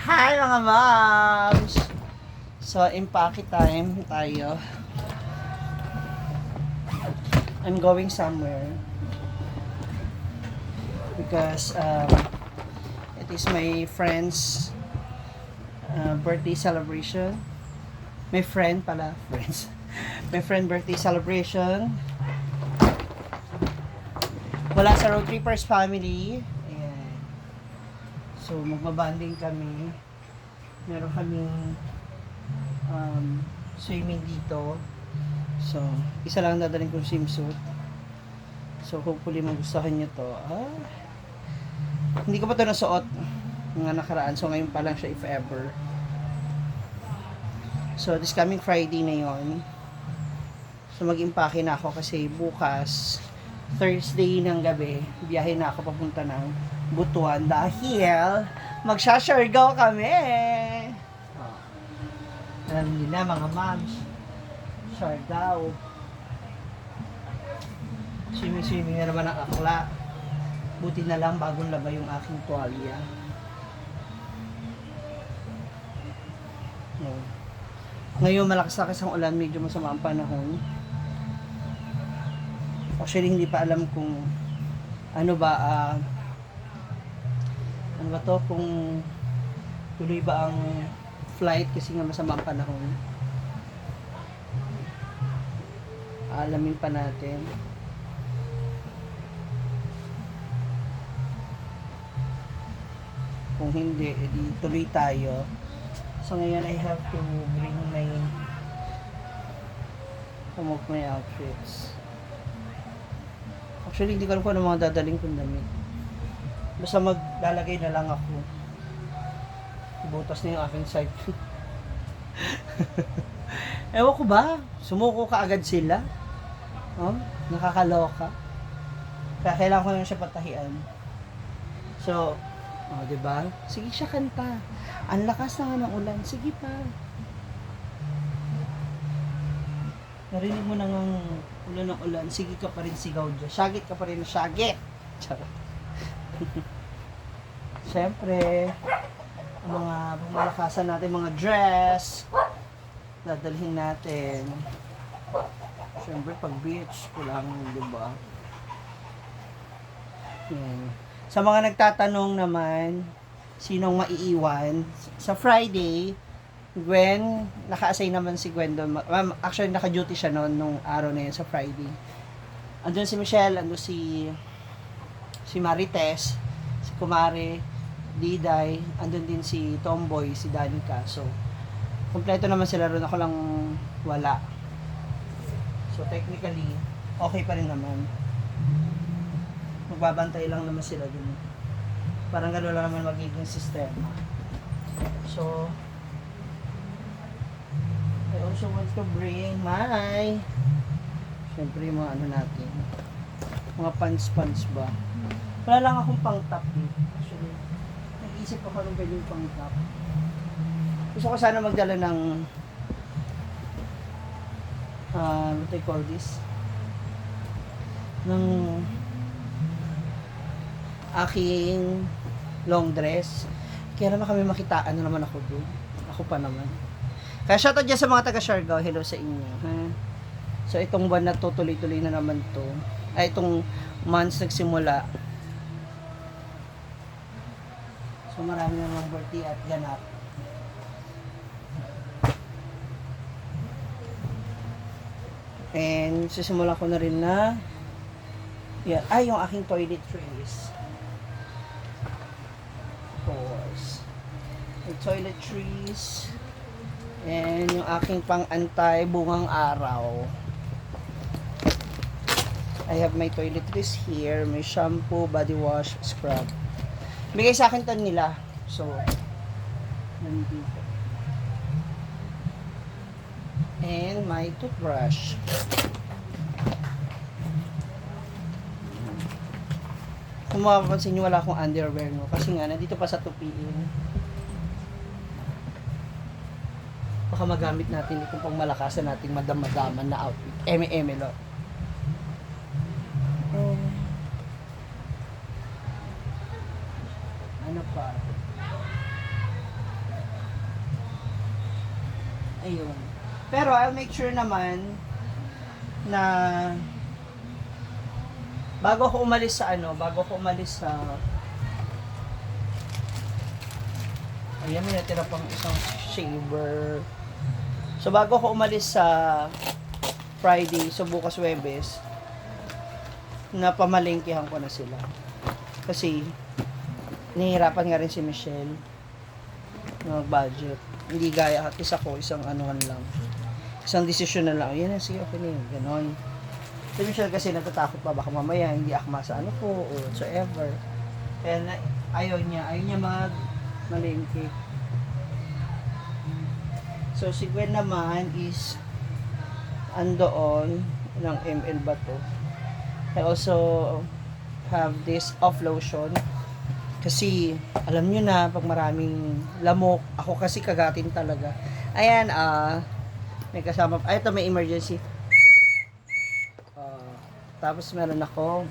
Hi mga moms! So, impake time tayo. I'm going somewhere because it is my friend's birthday celebration. My friend pala, friends. My friend birthday celebration. Wala sa Road Trippers family. Ayan. So, magbabanding kami. Meron kaming swimming dito. So, isa lang dadaling kong swimsuit. So, hopefully magustuhan nyo to. Hindi ko pa to nasuot mga nakaraan. So, ngayon pa lang siya if ever. So, this coming Friday na yon. So, mag-impake na ako kasi bukas, Thursday ng gabi, biyahe na ako papunta ng Butuan dahil magsha-Siargao kami. Alam niyo na mga moms, Siargao. Swimming na naman ang akla. Buti na lang bagong laba yung aking tuwalya. Ngayon malakas-lakas ang ulan, medyo masama ang panahon. Actually hindi pa alam kung ano ba to, kung tuloy ba ang flight kasi nga masama ang panahon. Alamin pa natin. Kung hindi, edi tuloy tayo. So ngayon I have to bring some of my outfits. Actually hindi ko alam kung ano mga dadaling kong damit. Basta maglalagay na lang ako. Butas na yung aking side. Ewan ko ba? Sumuko ka agad sila. Oh, nakakaloka. Kaya kailangan ko na siya patahian. So, diba? Sige siya kanta. Ang lakas na nga ng ulan. Sige pa. Narinig mo na ng ulan ng ulan. Sige ka pa rin sigaw dyan. Syagit ka pa rin. Syagit! Charot. Siyempre, ang mga pumalakasan natin, mga dress, dadalhin natin. Siyempre, pag beach, kulang, diba? Yan. Sa mga nagtatanong naman, sinong maiiwan, sa Friday, Gwen, naka-assign naman si Gwen doon. Actually, naka-duty siya noon nung araw na yun sa Friday. Andun si Michelle, andun si Marites, si Kumare, Diday, andun din si Tomboy, si Danica. So, kompleto naman sila ron. Ako lang wala. So, technically, okay pa rin naman. Magbabantay lang naman sila dun. Parang gano'n lang naman magiging sistema. So, I also want to bring my syempre yung mga ano natin, mga pants ba. Wala lang akong pang top dito. Actually, nag-iisip ako ng pwedeng pang top. Gusto ko sana magdala ng what do you call this? Ng aking long dress. Kaya naman kami makitaan na naman ako doon. Ako pa naman. Kaya shoutout dyan sa mga taga Siargao. Hello sa inyo. Ha? So itong buwan na to, tuloy-tuloy na naman to. Ay, itong months nagsimula. So marami namang birthday at ganap. And sisimulan ko na rin na yung aking toiletries. Of course. Yung toiletries. And yung aking pang-antay bungang araw. I have my toiletries here. May shampoo, body wash, scrub. Bigay sa akin to nila. So, nandito. And my toothbrush. Kung mapapansin nyo, wala akong underwear, no? Kasi nga, nandito pa sa tupiin. Baka magamit natin itong pang malakasan nating madam-madaman na outfit. Eme-eme, lo. Ano pa? Ayun. Pero I'll make sure naman na bago ako umalis sa ayan, may natira pang isang shaver. So bago ako umalis sa Friday, so bukas Webes, na pamalengkehan ko na sila. Kasi nahihirapan nga rin si Michelle ng budget. Hindi gaya at isa ko, isang anuhan lang. Isang desisyon na lang. Yan na, sige, okay na yun. Ganon. Si Michelle kasi natatakot pa, baka mamaya hindi akma sa ano ko, or whatsoever. Kaya na, ayaw niya malengke. So si Gwen naman is andoon ng ML ba to. I also have this off lotion kasi alam nyo na pag maraming lamok, ako kasi kagatin talaga. Ayan, may kasama, ito may emergency. Tapos meron ako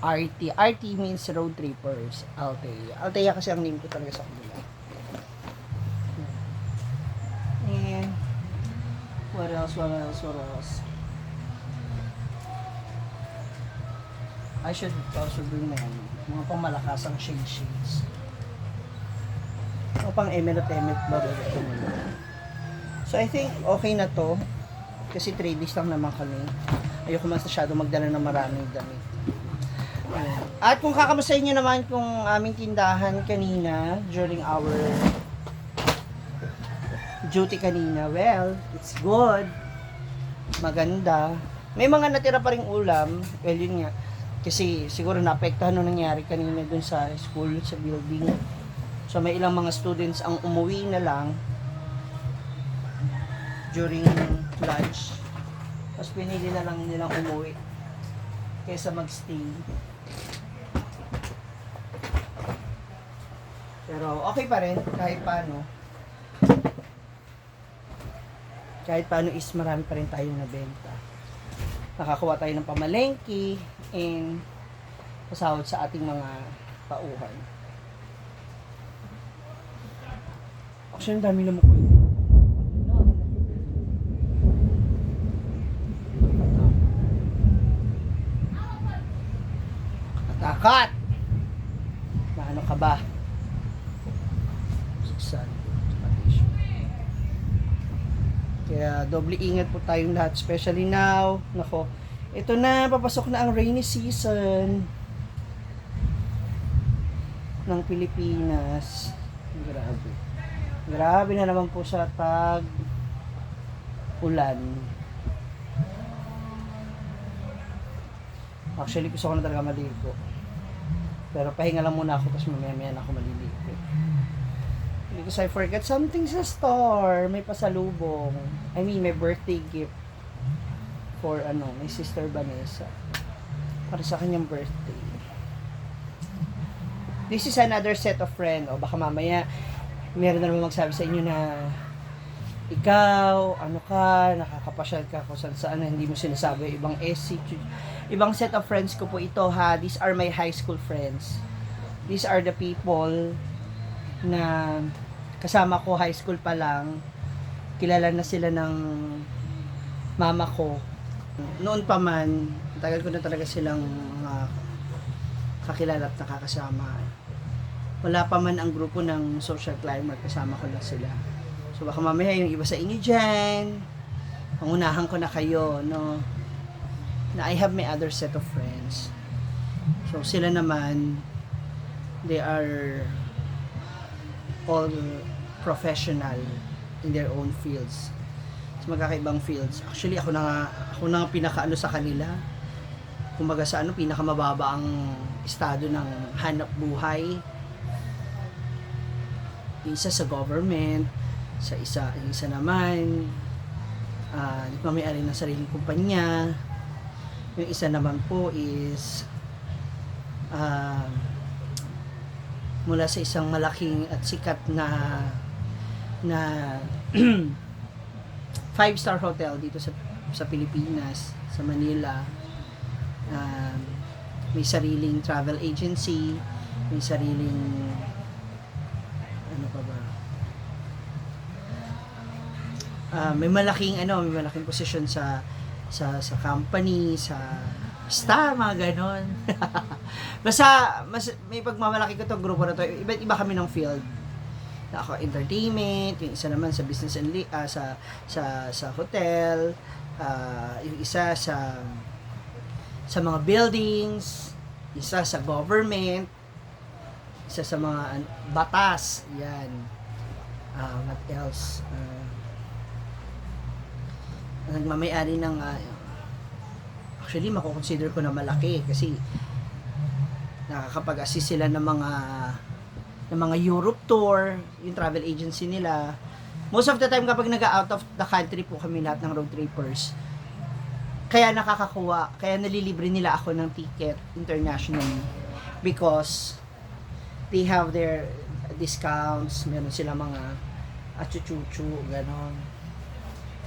RT means road trippers. Altea kasi ang name ko talaga sa kanila. And what else? I should also bring mga pangmalakasang shades. O pang emelot babagat ko muna. So I think okay na to. Kasi 3 days lang naman kami. Ayoko masyado magdala ng maraming damit. At kung kakamustahin nyo naman kung aming tindahan kanina during our duty kanina, well, it's good. Maganda. May mga natira pa ring ulam. Well, yun nga. Kasi siguro naapektuhan nung nangyari kanina dun sa school, sa building. So may ilang mga students ang umuwi na lang during lunch. Tapos pinili na lang nilang umuwi kaysa magstay. Pero okay pa rin kahit paano. Kahit paano is marami pa rin tayong nabenta. Nakakuha tayo ng pamalengke and pasahod sa ating mga pauhan. Actually, ang dami lamok ko. Kakat! Na ano ka ba? Kaya doble ingat po tayong lahat, especially now. Nako, ito na, papasok na ang rainy season ng Pilipinas. Grabe. Grabe na naman po sa ulan. Actually, gusto ko na talaga maligo. Pero pahinga lang muna ako, tapos mamaya na ako maliligo. Because I forgot something sa store. May pasalubong. I mean, may birthday gift for my sister Vanessa. Para sa kanyang birthday. This is another set of friend. O baka mamaya, meron na naman magsabi sa inyo na ikaw, nakakapasyal ka kung saan hindi mo sinasabi. Ibang set of friends ko po ito ha. These are my high school friends. These are the people na kasama ko high school pa lang. Kilala na sila ng mama ko. Noon pa man, tagal ko na talaga silang kakilala at nakakasama. Wala pa man ang grupo ng social climber, kasama ko lang sila. So baka mamaya yung iba sa inyo dyan, pangunahan ko na kayo, no? Na I have my other set of friends. So sila naman, they are all professional in their own fields. So magkakaibang fields. Actually, ako na nga pinakaano sa kanila. Kumbaga sa pinakamababa ang estado ng hanap buhay. Isa sa government, sa isa naman nagmamay-ari ng sariling kumpanya. Yung isa naman po is mula sa isang malaking at sikat na 5-star hotel dito sa Pilipinas, sa Manila. May sariling travel agency, may sariling may malaking posisyon sa company, sa star, mga ganon. Basta, may pagmamalaki ko tong grupo na to. Iba kami ng field. Ako, entertainment, yung isa naman sa business and sa hotel, yung isa sa mga buildings, isa sa government, isa sa mga batas, yan. What else? Nagmamayari ng actually mako-consider ko na malaki kasi nakakapag-assist sila ng mga Europe tour, yung travel agency nila. Most of the time kapag nag-out of the country po kami lahat ng road trippers, kaya nalilibre nila ako ng ticket internationally because they have their discounts, meron sila mga achuchuchu, ganon.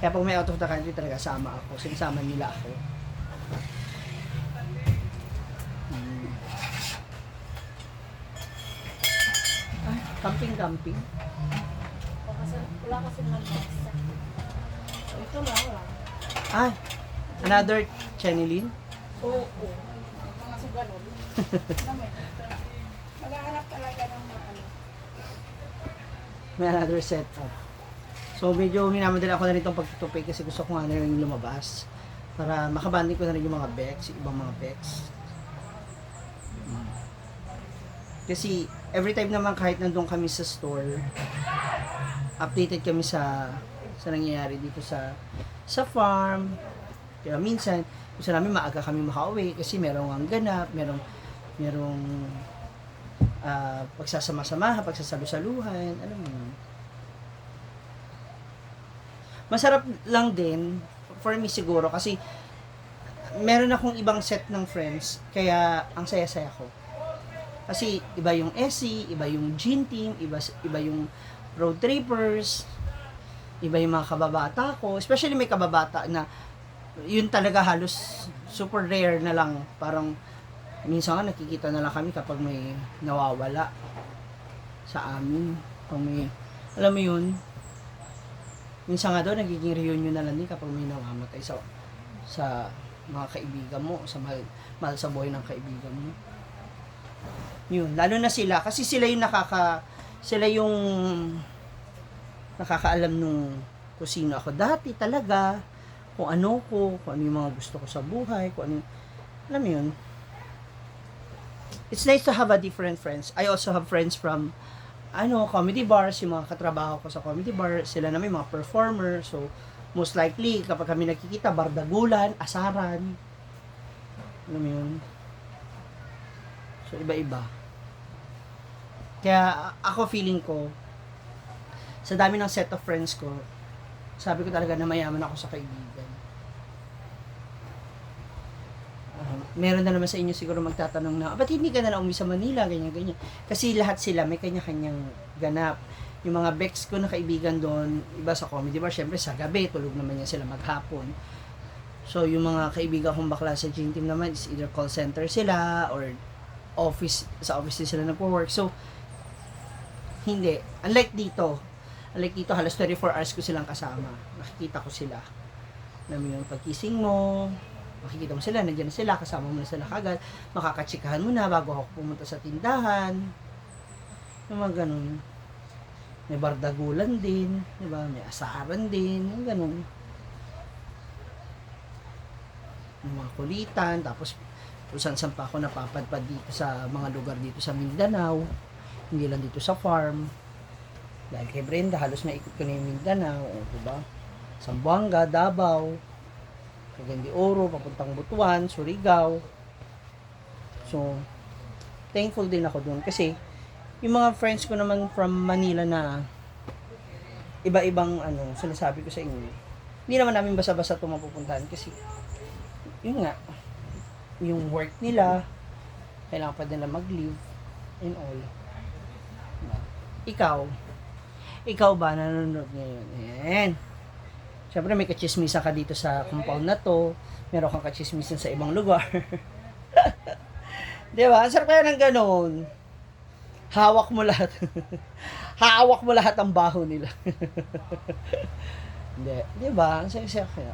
Kaya pag may out of the country talaga sama ako, sinasama nila ako. Camping. Wala kasi naman basta. So, ito lang. Another Chenilyn? Oo. Kasi ganun. Maghahanap talaga ng mga ano. May another setup. So, medyo minamadali ako na rin itong pagtutupi kasi gusto ko nga na rin lumabas para makabanding ko na rin yung mga Bex, ibang mga Bex. Kasi every time naman kahit nandun kami sa store, updated kami sa nangyayari dito sa farm. Kaya minsan, gusto namin maaga kami makauwi kasi merong ang ganap, merong pagsasama-samahan, pagsasalu-saluhan, alam mo yun. Masarap lang din, for me siguro, kasi meron akong ibang set ng friends, kaya ang saya-saya ko. Kasi iba yung SC, iba yung Gin Team, iba yung road trippers, iba yung mga kababata ko, especially may kababata na yun talaga halos super rare na lang, parang minsan nga nakikita na lang kami kapag may nawawala sa amin, kung may, alam mo yun, minsan nga daw nagiging reunion na lang din kapag may namamatay sa mga kaibigan mo, sa mahal sa buhay ng kaibigan mo. Yun, lalo na sila kasi sila yung nakakaalam nung kung sino ako dati talaga, kung ano yung mga gusto ko sa buhay, kung ano, alam mo yun. It's nice to have a different friends. I also have friends from comedy bars, yung mga katrabaho ko sa comedy bar, sila na may mga performer, so most likely kapag kami nakikita, bardagulan, asaran, alam mo yun. So, iba-iba. Kaya, ako feeling ko, sa dami ng set of friends ko, sabi ko talaga na mayaman ako sa kaibigan. Meron na naman sa inyo siguro magtatanong na, ba't hindi ka na umuwi sa Manila, ganyan-ganyan. Kasi lahat sila, may kanya-kanyang ganap. Yung mga Bex ko na kaibigan doon, iba sa comedy bar, syempre sa gabi, tulog naman yan sila maghapon. So, yung mga kaibigan kong bakla sa Gin Team naman is either call center sila or sa office din sila nagpo-work. So, hindi. Unlike dito, halos 24 hours ko silang kasama. Nakikita ko sila. Alam mo yung pagkising mo, makikita mo sila, nandiyan na sila, kasama mo na sila kagad, makakatsikahan mo na bago ako pumunta sa tindahan. Yung mga ganun. May bardagulan din, di ba? May asaran din, yung ganun. Yung mga kulitan, tapos kung saan pa ako napapadpad dito sa mga lugar dito sa Mindanao, hindi lang dito sa farm. Dahil kay Brenda, halos naikot ko na yung Mindanao, diba? Zamboanga, Davao, Cagayan de Oro, papuntang Butuan, Surigao. So, thankful din ako doon kasi yung mga friends ko naman from Manila na iba-ibang sinasabi ko sa inyo, hindi naman namin basa-basa ito mapupuntahan kasi yun nga, yung work nila, kailangan pa nila mag-leave and all. Ikaw ba nanonood ngayon? Ayan. Siyempre may kachismisa ka dito sa compound na to, meron kang kachismisan sa ibang lugar. Di ba? Sarap kaya ng ganon. Hawak mo lahat. Hawak mo lahat ang baho nila. Hindi. Di ba? Ang saya-saya kaya.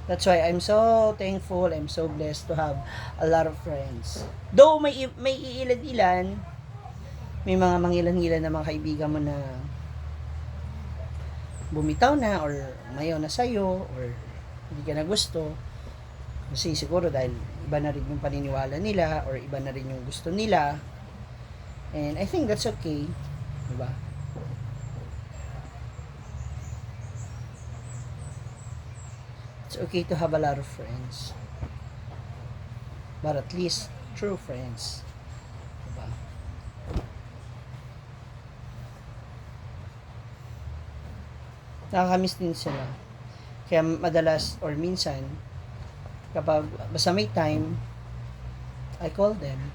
That's why I'm so thankful, I'm so blessed to have a lot of friends. Though may iilan-ilan, may mga mangilan-ngilan na mga kaibigan mo na bumitaw na or mayaw na sa'yo or hindi ka na gusto. Kasi siguro dahil iba na rin yung paniniwala nila or iba na rin yung gusto nila. And I think that's okay. Diba? It's okay to have a lot of friends. But at least, true friends. Diba? Nakakamiss din sila. Kaya madalas or minsan, kapag basta may time, I call them.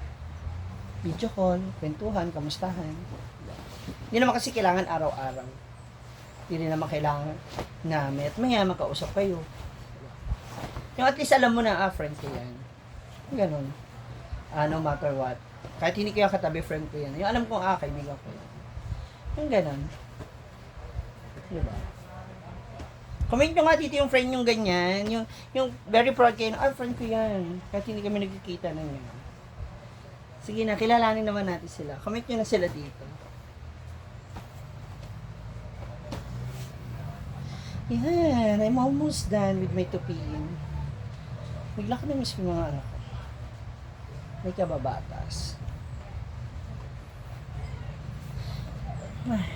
Video call, kwentuhan, kamustahan. Hindi naman kasi kailangan araw-araw. Hindi rin naman kailangan na maya makausap kayo. Yung at least alam mo na, friend ko yan. Ganon. No matter what. Kahit hindi kayo katabi, friend ko yan. Yung alam kong, kaibigan ko yan. Yung ganon. Diba? Comment nyo nga dito yung friend yung ganyan. Yung very proud kayo, friend ko yan. Kahit hindi kami nagkikita na yun. Sige na, kilalanin naman natin sila. Comment nyo na sila dito. Yan, I'm almost done with my tupin. Bigla ko na miss yung mga anak ko. May kababatas. Ay.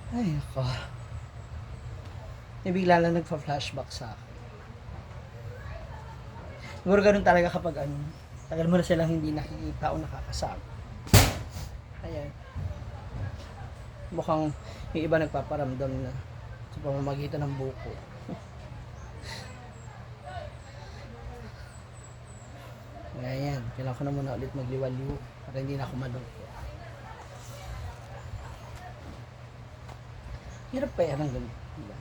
Ay, ako. Bigla lang nagpa-flashback sa akin. Siguro ganun talaga kapag tagal mo na silang hindi nakikita o nakakasama. Ayan. Mukhang yung iba nagpaparamdam na sa pamamagitan ng buko. Ayan. Kailangan ko na muna ulit magliwaliw para hindi na ako malungkot. Hirap pa yan ang ganun. Diba?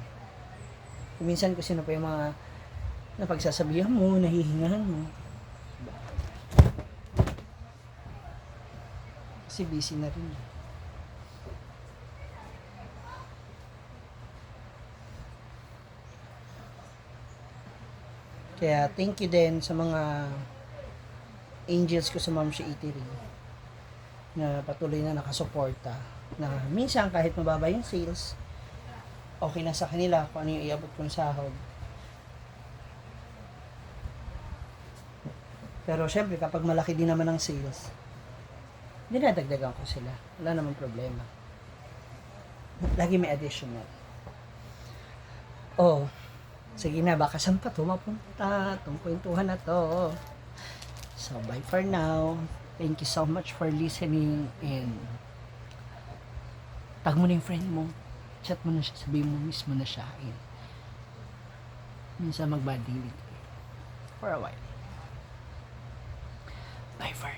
Minsan kung sino pa yung mga napagsasabihan mo, nahihingahan mo. Diba? Kasi busy na rin. Kaya thank you din sa mga angels ko sa Mamshi Eatery na patuloy na nakasuporta. Na minsan kahit mababa yung sales, okay na sa kanila kung ano yung iabot kong sahod. Pero syempre kapag malaki din naman ang sales, dinadagdagan ko sila. Wala namang problema. Lagi may additional. Sige na, baka saan pa ito mapunta? Itong kwentuhan na to. So, bye for now. Thank you so much for listening and tag mo na yung friend mo. Chat mo na siya, sabihin mo mismo na siya. Minsan magbadilid for a while. Bye for